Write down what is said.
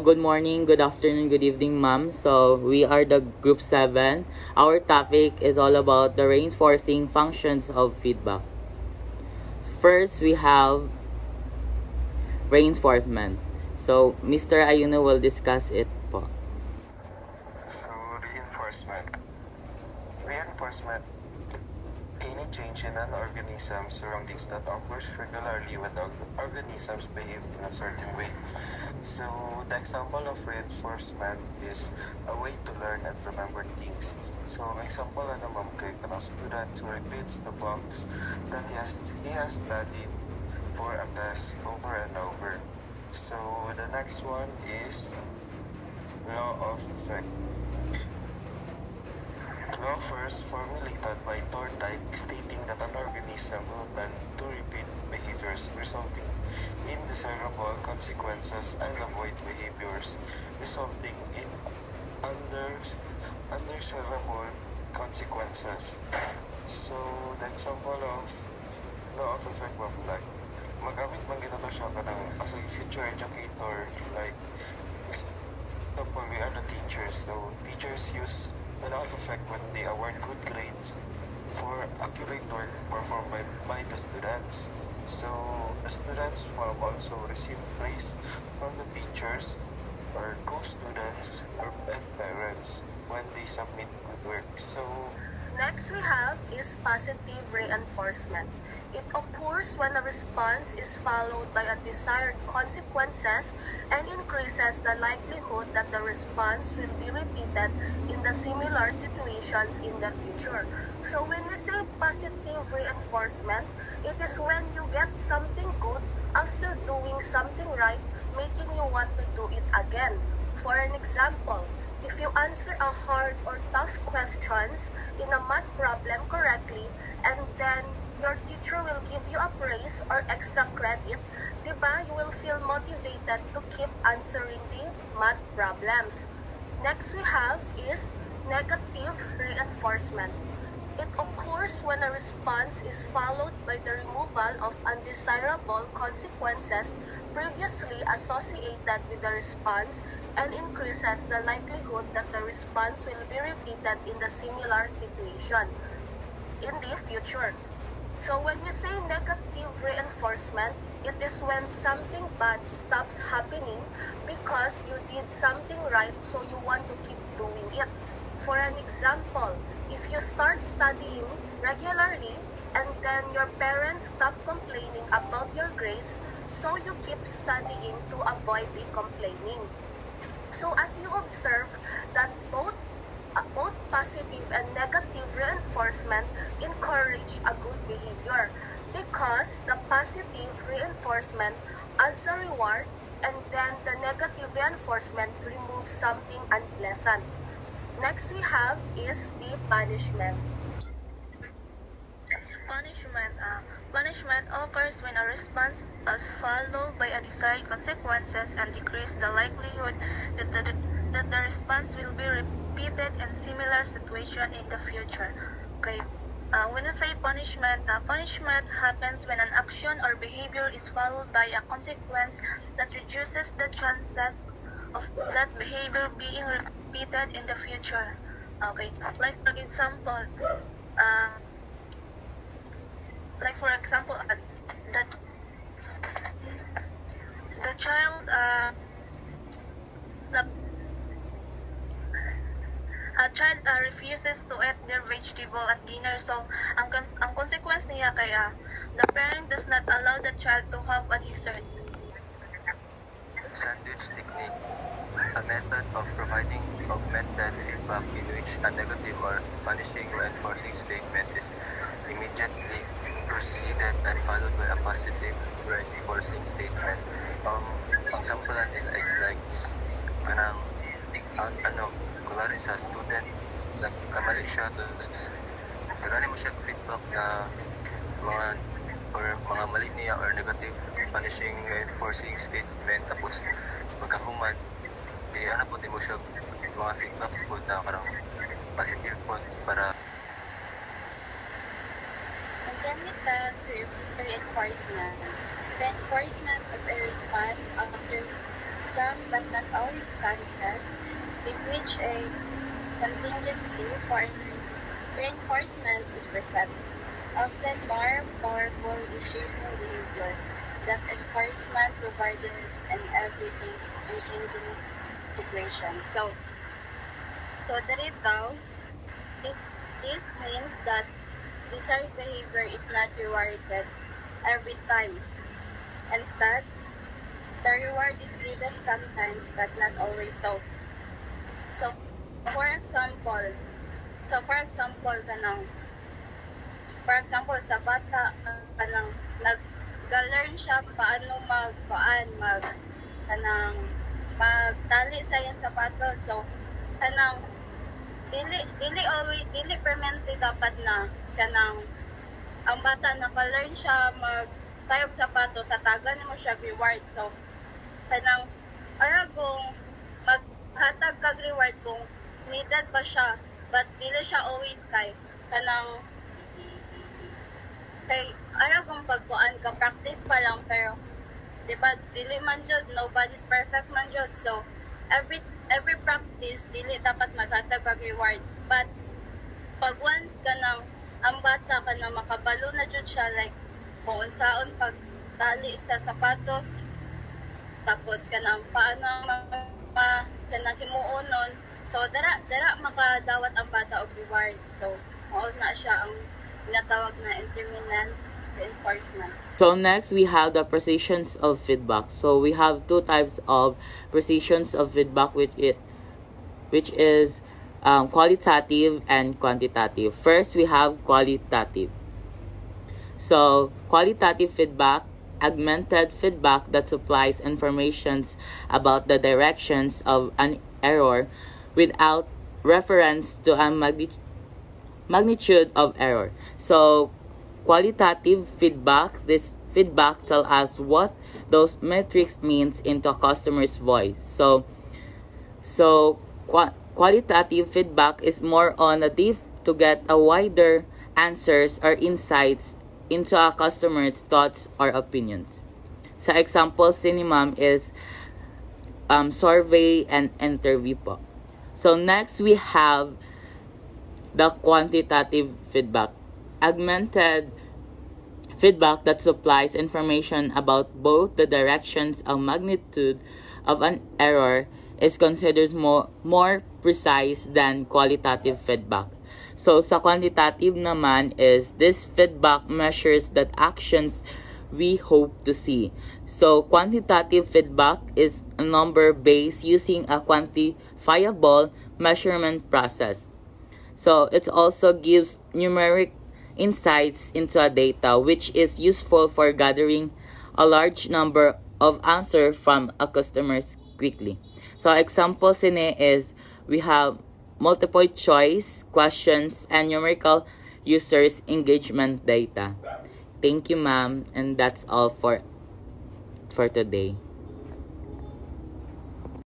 Good morning, good afternoon, good evening, ma'am. So, we are the Group 7. Our topic is all about the reinforcing functions of feedback. First, we have reinforcement. So, Mr. Ayuno will discuss it po. So, reinforcement. Any change in an organism's surroundings that occurs regularly when the organisms behave in a certain way. So, the example of reinforcement is a way to learn and remember things. So, example naman kay kanang student who repeats the box that he has studied for a test over and over. So, the next one is law of effect. Law first formulated by Thorndike stating that an organism will tend to repeat behaviors resulting in desirable consequences and avoid behaviors resulting in undesirable consequences. So, the example of law of effect of like magamit man kita to siya kanang as a future educator, like example we are the teachers. So, teachers use the law of effect when they award good grades for accurate work performed by the students. So, the students will also receive praise from the teachers or co-students and parents when they submit good work. So, next we have is positive reinforcement. It occurs when a response is followed by a desired consequences and increases the likelihood that the response will be repeated in the similar situations in the future. So when we say positive reinforcement, it is when you get something good after doing something right, making you want to do it again. For an example, if you answer a hard or tough questions in a math problem correctly, and then your teacher will give you a praise or extra credit, diba, you will feel motivated to keep answering the math problems. Next we have is negative reinforcement. It occurs when a response is followed by the removal of undesirable consequences previously associated with the response and increases the likelihood that the response will be repeated in the similar situation in the future. So when we say negative reinforcement, it is when something bad stops happening because you did something right, so you want to keep doing it. For an example, if you start studying regularly and then your parents stop complaining about your grades, so you keep studying to avoid the complaining. So as you observe that both positive and negative reinforcement encourage a good behavior because the positive reinforcement adds a reward and then the negative reinforcement removes something unpleasant. Next we have is the punishment. Punishment occurs when a response is followed by a desired consequences and decrease the likelihood that the response will be repeated in similar situation in the future. Okay. When we say punishment, punishment happens when an action or behavior is followed by a consequence that reduces the chances of that behavior being repeated in the future. Okay. Like for example, the child a child refuses to eat their vegetable at dinner, so ang consequence niya kaya the parent does not allow the child to have a dessert. Sandwich technique, a method of providing augmented feedback in which a negative or punishing reinforcing statement is immediately preceded and followed by a positive reinforcing statement. Ang sampulan nila is like kanang kulari sa student nagkamali siya, karani mo siya feedback na mga mali niya or negative punishing reinforcing statement, tapos pagkahuman ano po mo siya mga feedbacks po na karang positive po para chemical reinforcement. Reinforcement of a response after some but not always cases in which a contingency for reinforcement is present, often more powerful in shaping behavior that enforcement provided in everyday engaging situation. So dito, this means that desired behavior is not rewarded every time. Instead, the reward is given sometimes but not always so. So for example, sa bata kanang nag-learn siya paano magtali sa iyang sapatos. So kanang dili permanente dapat na kanang ang bata naka-learn siya magtayog sapatos sa taga nimo siya reward. So kanang kung maghatag kag reward kung needed pa siya but dili siya always kay kung pagkuan ka practice pa lang, pero diba dili man jud, nobody's perfect man jud. So every practice dili dapat maghatag kag reward, but pag once kanang ang bata kanang makabalo na jud siya, like kung unsaon pagtali sa sapatos, tapos kanang paano kanang himuonon, so dara makadawat ang bata og reward. So mao na siya ang natawag na intermittent reinforcement. So next, we have the precisions of feedback. So we have two types of precisions of feedback, which is qualitative and quantitative. First, we have qualitative. So qualitative feedback, augmented feedback that supplies informations about the directions of an error without reference to a magnitude of error. So qualitative feedback, this feedback tells us what those metrics means into a customer's voice. So qualitative feedback is more on a dive to get a wider answers or insights into a customer's thoughts or opinions. So example ma'am is survey and interview po. So next, we have the quantitative feedback, augmented feedback that supplies information about both the directions and magnitude of an error is considered more precise than qualitative feedback. So sa quantitative naman is this feedback measures the actions we hope to see. So quantitative feedback is a number based using a quantifiable measurement process. So it also gives numeric insights into a data, which is useful for gathering a large number of answers from a customer quickly. So example is we have multiple choice questions and numerical users engagement data. Thank you, ma'am, and that's all for today.